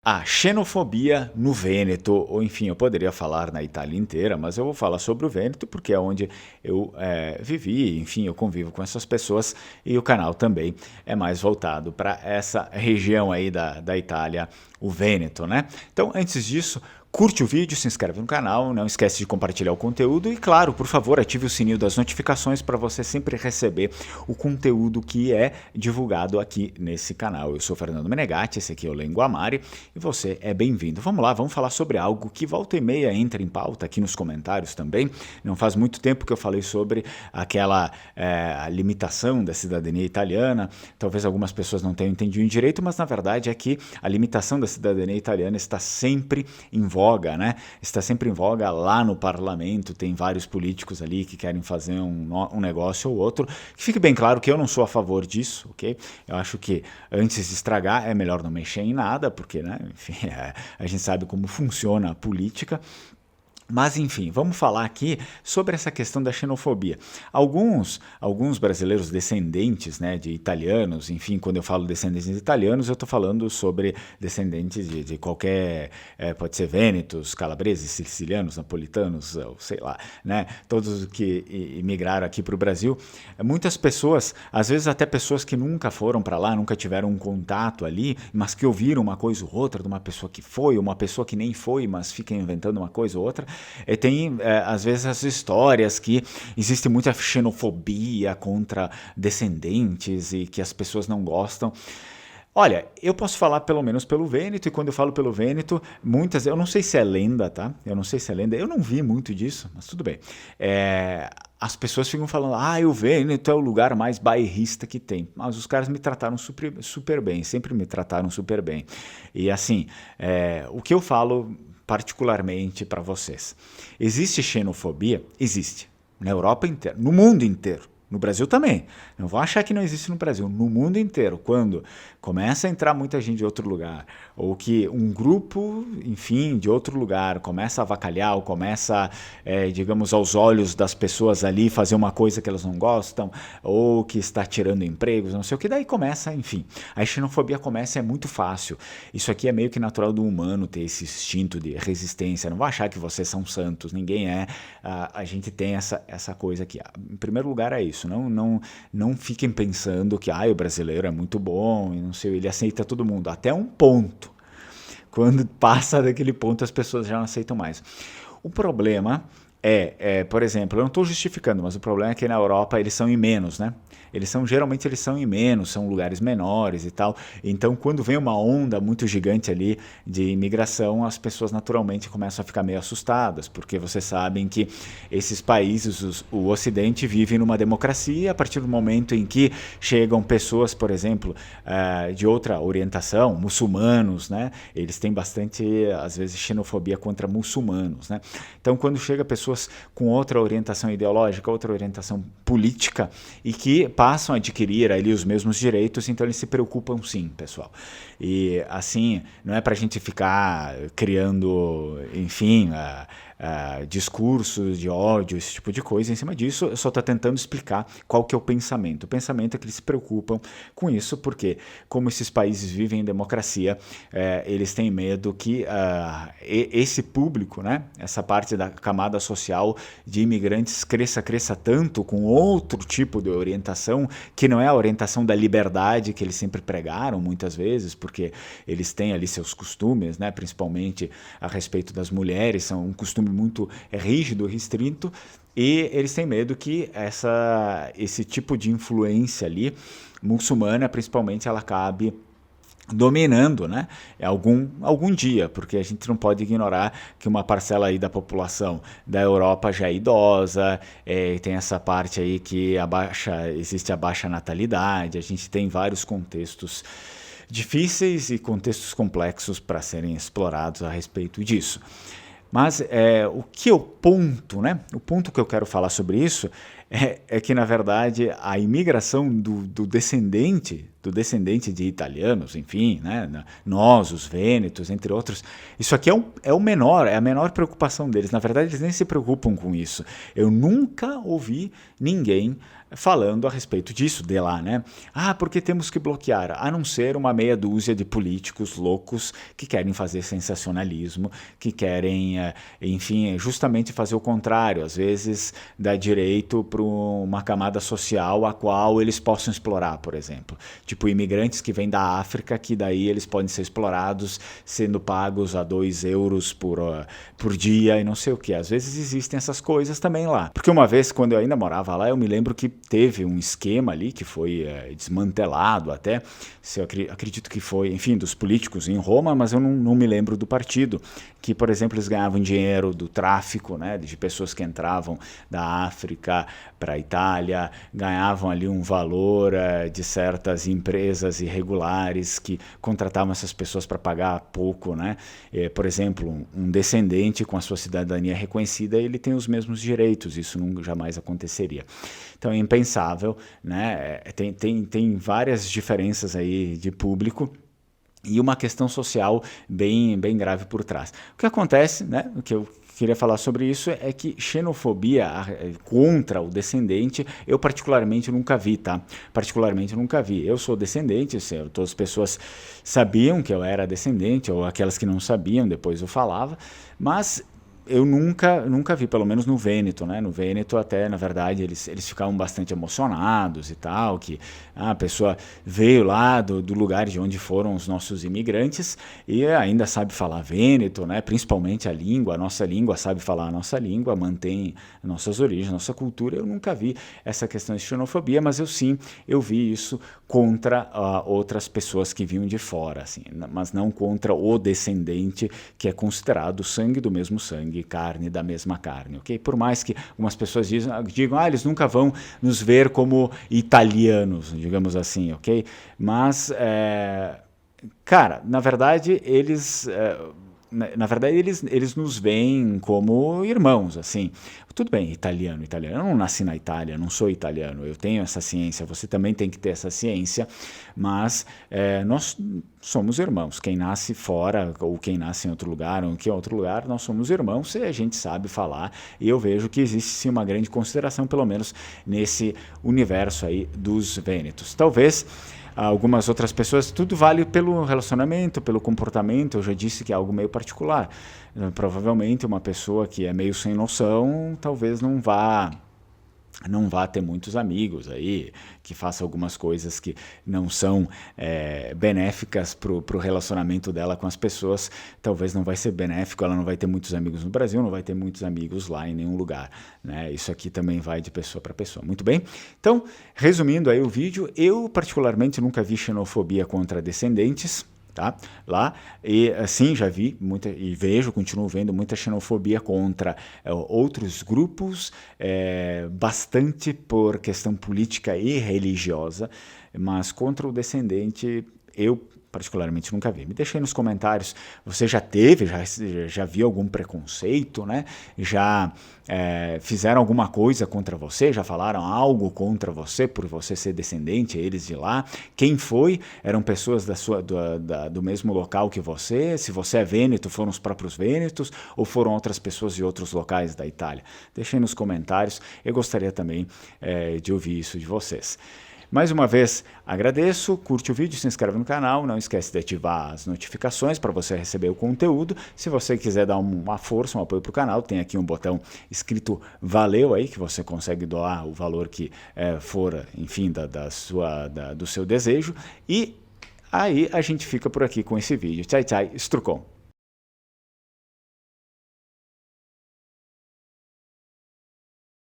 A xenofobia no Vêneto, ou enfim, eu poderia falar na Itália inteira, mas eu vou falar sobre o Vêneto porque é onde eu vivi, enfim, eu convivo com essas pessoas e o canal também é mais voltado para essa região aí da Itália, o Vêneto, né? Então, antes disso, curte o vídeo, se inscreve no canal, não esquece de compartilhar o conteúdo e, claro, por favor, ative o sininho das notificações para você sempre receber o conteúdo que é divulgado aqui nesse canal. Eu sou Fernando Menegatti, esse aqui é o Lenguamare e você é bem-vindo. Vamos lá, vamos falar sobre algo que volta e meia entra em pauta aqui nos comentários também. Não faz muito tempo que eu falei sobre aquela a limitação da cidadania italiana. Talvez algumas pessoas não tenham entendido direito, mas na verdade é que a limitação da cidadania italiana está sempre em voga, né? Está sempre em voga lá no parlamento, tem vários políticos ali que querem fazer um negócio ou outro. Que fique bem claro que eu não sou a favor disso, ok? Eu acho que antes de estragar é melhor não mexer em nada, porque, né, enfim, a gente sabe como funciona a política. Mas, enfim, vamos falar aqui sobre essa questão da xenofobia. Alguns brasileiros descendentes, né, de italianos, enfim, quando eu falo descendentes de italianos, eu estou falando sobre descendentes de qualquer, pode ser vênetos, calabreses, sicilianos, napolitanos, sei lá, né, todos que imigraram aqui para o Brasil. Muitas pessoas, às vezes até pessoas que nunca foram para lá, nunca tiveram um contato ali, mas que ouviram uma coisa ou outra de uma pessoa que foi, uma pessoa que nem foi, mas fica inventando uma coisa ou outra. Tem, às vezes, as histórias que existe muita xenofobia contra descendentes e que as pessoas não gostam. Olha, eu posso falar pelo menos pelo Vêneto, e quando eu falo pelo Vêneto, muitas, eu não sei se é lenda, tá? Eu não sei se é lenda, eu não vi muito disso, mas tudo bem. As pessoas ficam falando, o Vêneto é o lugar mais bairrista que tem. Mas os caras me trataram super, super bem, sempre me trataram super bem. E assim, o que eu falo particularmente para vocês. Existe xenofobia? Existe. Na Europa inteira, no mundo inteiro. No Brasil também. Não vão achar que não existe no Brasil. No mundo inteiro, quando começa a entrar muita gente de outro lugar, ou que um grupo, enfim, de outro lugar começa a avacalhar, ou começa, digamos, aos olhos das pessoas ali, fazer uma coisa que elas não gostam, ou que está tirando empregos, não sei o que, daí começa, enfim. A xenofobia começa, é muito fácil. Isso aqui é meio que natural do humano ter esse instinto de resistência. Não vão achar que vocês são santos, ninguém é. A gente tem essa coisa aqui. Em primeiro lugar é isso. Não fiquem pensando que o brasileiro é muito bom e não sei, ele aceita todo mundo. Até um ponto. Quando passa daquele ponto, as pessoas já não aceitam mais. O problema por exemplo, eu não estou justificando, mas o problema é que na Europa eles são em menos, né? Geralmente eles são em menos, são lugares menores e tal. Então, quando vem uma onda muito gigante ali de imigração, as pessoas naturalmente começam a ficar meio assustadas, porque vocês sabem que esses países, o Ocidente, vive numa democracia. A partir do momento em que chegam pessoas, por exemplo, de outra orientação, muçulmanos, né? Eles têm bastante, às vezes, xenofobia contra muçulmanos, né? Então, quando chega pessoas com outra orientação ideológica, outra orientação política, e que passam a adquirir ali os mesmos direitos, então eles se preocupam sim, pessoal. E assim, não é para a gente ficar criando, enfim, discursos de ódio, esse tipo de coisa em cima disso. Eu só estou tentando explicar qual que é o pensamento. O pensamento é que eles se preocupam com isso, porque como esses países vivem em democracia, eles têm medo que esse público, né, essa parte da camada social de imigrantes cresça tanto com outro tipo de orientação, que não é a orientação da liberdade que eles sempre pregaram muitas vezes, porque eles têm ali seus costumes, né, principalmente a respeito das mulheres, são um costume muito rígido, restrito, e eles têm medo que esse tipo de influência ali, muçulmana principalmente, ela acabe dominando, né, algum dia, porque a gente não pode ignorar que uma parcela aí da população da Europa já é idosa, tem essa parte aí que existe a baixa natalidade, a gente tem vários contextos difíceis e contextos complexos para serem explorados a respeito disso. Mas o ponto, né? O ponto que eu quero falar sobre isso é que, na verdade, a imigração do descendente do descendente de italianos, enfim, né? Nós, os vênetos, entre outros. Isso aqui é a menor preocupação deles. Na verdade, eles nem se preocupam com isso. Eu nunca ouvi ninguém falando a respeito disso, de lá, né? Ah, porque temos que bloquear, a não ser uma meia dúzia de políticos loucos que querem fazer sensacionalismo, que querem, enfim, justamente fazer o contrário, às vezes dar direito para uma camada social a qual eles possam explorar, por exemplo. Tipo, imigrantes que vêm da África, que daí eles podem ser explorados sendo pagos a 2 euros por dia e não sei o que. Às vezes existem essas coisas também lá. Porque uma vez, quando eu ainda morava lá, eu me lembro que teve um esquema ali que foi desmantelado até, se eu acredito que foi, enfim, dos políticos em Roma, mas eu não me lembro do partido, que, por exemplo, eles ganhavam dinheiro do tráfico, né, de pessoas que entravam da África para a Itália, ganhavam ali um valor de certas empresas irregulares que contratavam essas pessoas para pagar pouco, né? Por exemplo, um descendente com a sua cidadania reconhecida, ele tem os mesmos direitos, isso jamais aconteceria. Então é impensável, né? Tem várias diferenças aí de público e uma questão social bem grave por trás. O que acontece, né? O que eu queria falar sobre isso é que xenofobia contra o descendente eu particularmente nunca vi, tá? Particularmente nunca vi. Eu sou descendente, todas as pessoas sabiam que eu era descendente, ou aquelas que não sabiam, depois eu falava, mas eu nunca vi, pelo menos no Vêneto, né? No Vêneto até, na verdade, eles ficavam bastante emocionados e tal, que a pessoa veio lá do lugar de onde foram os nossos imigrantes e ainda sabe falar vêneto, né? Principalmente a nossa língua, sabe falar a nossa língua, mantém nossas origens, nossa cultura. Eu nunca vi essa questão de xenofobia, mas eu vi isso contra outras pessoas que vinham de fora, assim, mas não contra o descendente que é considerado sangue do mesmo sangue, carne da mesma carne, ok? Por mais que algumas pessoas digam, eles nunca vão nos ver como italianos, digamos assim, ok? Mas, cara, na verdade, eles nos veem como irmãos, assim. Tudo bem, italiano. Eu não nasci na Itália, não sou italiano, eu tenho essa ciência, você também tem que ter essa ciência, mas nós somos irmãos. Quem nasce fora, ou quem nasce em outro lugar, ou em outro lugar, nós somos irmãos e a gente sabe falar, e eu vejo que existe sim uma grande consideração, pelo menos nesse universo aí dos vênetos. Talvez algumas outras pessoas, tudo vale pelo relacionamento, pelo comportamento, eu já disse que é algo meio particular. Provavelmente uma pessoa que é meio sem noção, talvez não vá ter muitos amigos aí, que faça algumas coisas que não são benéficas para o relacionamento dela com as pessoas, talvez não vai ser benéfico, ela não vai ter muitos amigos no Brasil, não vai ter muitos amigos lá em nenhum lugar, né? Isso aqui também vai de pessoa para pessoa. Muito bem? Então, resumindo aí o vídeo, eu particularmente nunca vi xenofobia contra descendentes, tá? Lá, e assim já vi muita, e continuo vendo muita xenofobia contra outros grupos, bastante por questão política e religiosa, mas contra o descendente eu particularmente nunca vi. Me deixa aí nos comentários, você já viu algum preconceito, né? Já fizeram alguma coisa contra você? Já falaram algo contra você por você ser descendente, eles de lá? Quem foi? Eram pessoas do mesmo local que você? Se você é vêneto, foram os próprios vênetos ou foram outras pessoas de outros locais da Itália? Deixa aí nos comentários, eu gostaria também de ouvir isso de vocês. Mais uma vez, agradeço, curte o vídeo, se inscreve no canal, não esquece de ativar as notificações para você receber o conteúdo. Se você quiser dar uma força, um apoio para o canal, tem aqui um botão escrito Valeu aí, que você consegue doar o valor que for, enfim, do seu desejo. E aí a gente fica por aqui com esse vídeo. Tchau, tchau, Strucon!